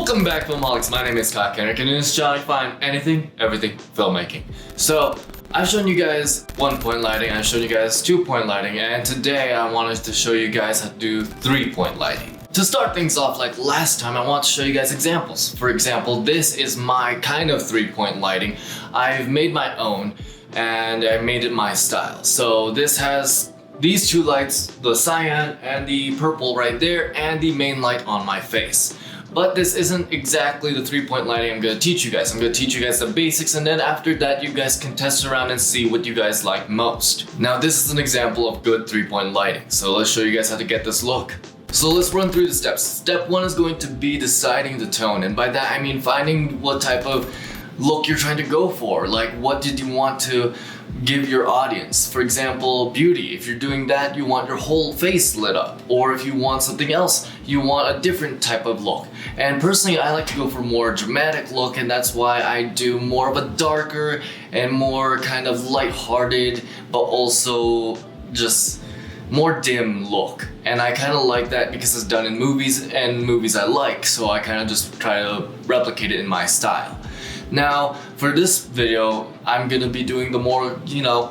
Welcome back, Filmaholics. My name is Scott Kenrick, and in this channel you find anything, everything filmmaking. So, I've shown you guys 1-point lighting, I've shown you guys 2-point lighting, and today I wanted to show you guys how to do 3-point lighting. To start things off, like last time, I want to show you guys examples. For example, this is my kind of 3-point lighting. I've made my own, and I made it my style. So this has these two lights, the cyan and the purple right there, and the main light on my face. But this isn't exactly the 3-point lighting I'm going to teach you guys. I'm going to teach you guys the basics, and then after that you guys can test around and see what you guys like most. Now this is an example of good 3-point lighting, so let's show you guys how to get this look. So let's run through the steps. Step 1 is going to be deciding the tone, and by that I mean finding what type of look you're trying to go for. Like, what did you want to give your audience? For example, beauty. If you're doing that, you want your whole face lit up. Or if you want something else, you want a different type of look. And personally, I like to go for more dramatic look, and that's why I do more of a darker and more kind of lighthearted, but also just more dim look. And I kind of like that because it's done in movies, and movies I like, so I kind of just try to replicate it in my style. Now, for this video, I'm gonna be doing the more,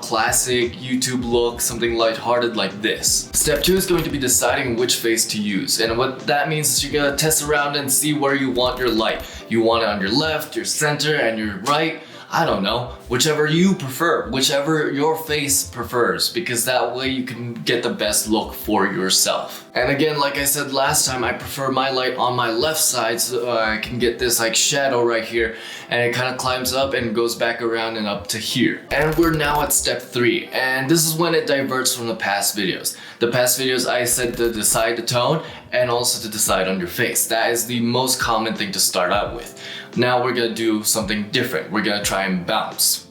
classic YouTube look, something lighthearted like this. Step 2 is going to be deciding which face to use. And what that means is you're gonna test around and see where you want your light. You want it on your left, your center, and your right. I don't know, whichever you prefer, whichever your face prefers, because that way you can get the best look for yourself. And again, like I said last time, I prefer my light on my left side so I can get this like shadow right here, and it kind of climbs up and goes back around and up to here. And we're now at step 3, and this is when it diverts from the past videos. The past videos I said to decide the tone and also to decide on your face. That is the most common thing to start out with. Now we're gonna do something different. We're gonna try and bounce.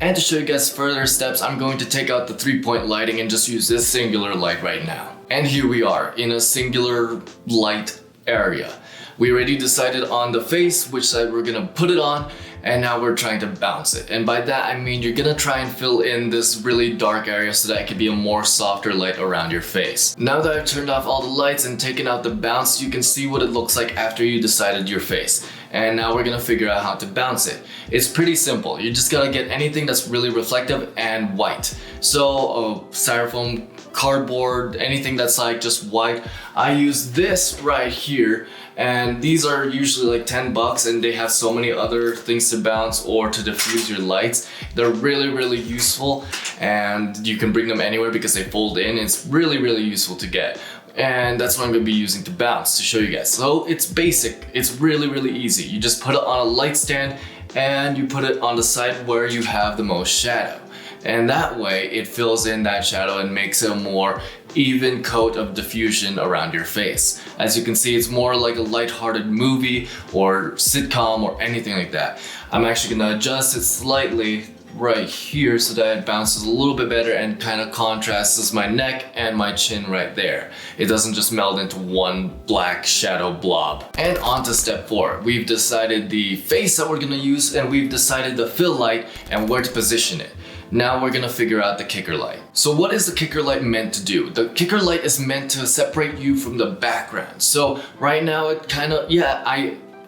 And to show you guys further steps, I'm going to take out the 3-point lighting and just use this singular light right now. And here we are in a singular light area. We already decided on the face, which side we're gonna put it on, and now we're trying to bounce it. And by that I mean you're gonna try and fill in this really dark area so that it can be a more softer light around your face. Now that I've turned off all the lights and taken out the bounce, you can see what it looks like after you decided your face. And now we're gonna figure out how to bounce it. It's pretty simple. You just gotta get anything that's really reflective and white. So styrofoam, cardboard, anything that's like just white. I use this right here, and these are usually like $10, and they have so many other things to bounce or to diffuse your lights. They're really useful, and you can bring them anywhere because they fold in. It's really useful to get. And that's what I'm going to be using to bounce to show you guys. So it's basic, it's really easy. You just put it on a light stand and you put it on the side where you have the most shadow. And that way it fills in that shadow and makes a more even coat of diffusion around your face. As you can see, it's more like a lighthearted movie or sitcom or anything like that. I'm actually gonna adjust it slightly right here so that it bounces a little bit better and kind of contrasts my neck and my chin right there. It doesn't just meld into one black shadow blob. And on to step 4. We've decided the face that we're gonna use, and we've decided the fill light and where to position it. Now we're gonna figure out the kicker light. So what is the kicker light meant to do? The kicker light is meant to separate you from the background. So right now it kind of,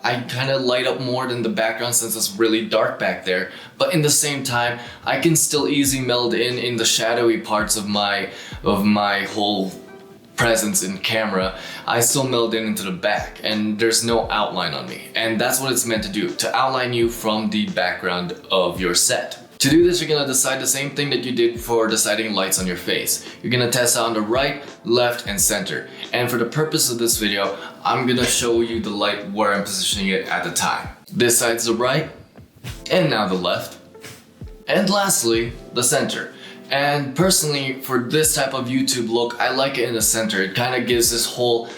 I kind of light up more than the background since it's really dark back there. But in the same time, I can still easily meld in the shadowy parts of my whole presence in camera. I still meld into the back, and there's no outline on me. And that's what it's meant to do, to outline you from the background of your set. To do this, you're gonna decide the same thing that you did for deciding lights on your face. You're gonna test out on the right, left, and center. And for the purpose of this video, I'm gonna show you the light where I'm positioning it at the time. This side's the right, and now the left. And lastly, the center. And personally, for this type of YouTube look, I like it in the center. It kind of gives this whole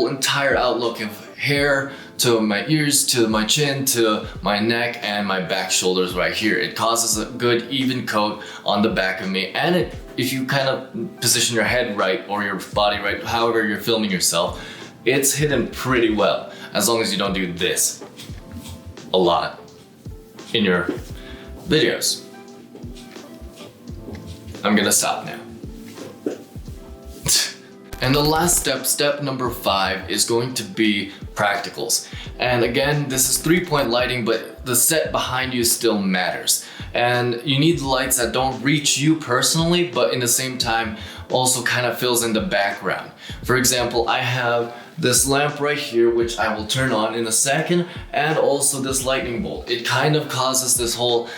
entire outlook of hair to my ears, to my chin, to my neck, and my back shoulders right here. It causes a good even coat on the back of me, and if you kind of position your head right or your body right, however you're filming yourself, it's hidden pretty well, as long as you don't do this a lot in your videos. I'm gonna stop now. And the last step, step number 5, is going to be practicals. And again, this is 3-point lighting, but the set behind you still matters. And you need lights that don't reach you personally, but in the same time also kind of fills in the background. For example, I have this lamp right here, which I will turn on in a second, and also this lightning bolt. It kind of causes this whole,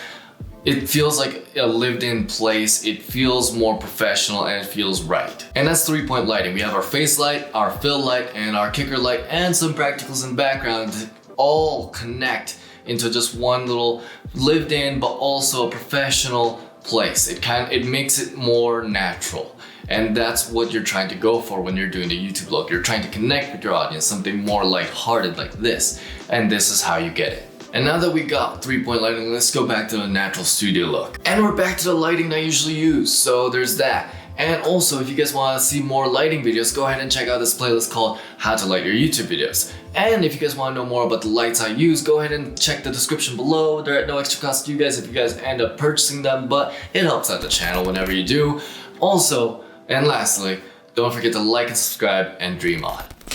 it feels like a lived-in place, it feels more professional, and it feels right. And that's 3-point lighting. We have our face light, our fill light, and our kicker light, and some practicals in the background to all connect into just one little lived-in, but also a professional place. It makes it more natural. And that's what you're trying to go for when you're doing the YouTube look. You're trying to connect with your audience, something more lighthearted like this. And this is how you get it. And now that we got 3-point lighting, let's go back to the natural studio look. And we're back to the lighting I usually use, so there's that. And also, if you guys want to see more lighting videos, go ahead and check out this playlist called How to Light Your YouTube Videos. And if you guys want to know more about the lights I use, go ahead and check the description below. They're at no extra cost to you guys if you guys end up purchasing them, but it helps out the channel whenever you do. Also, and lastly, don't forget to like and subscribe and dream on.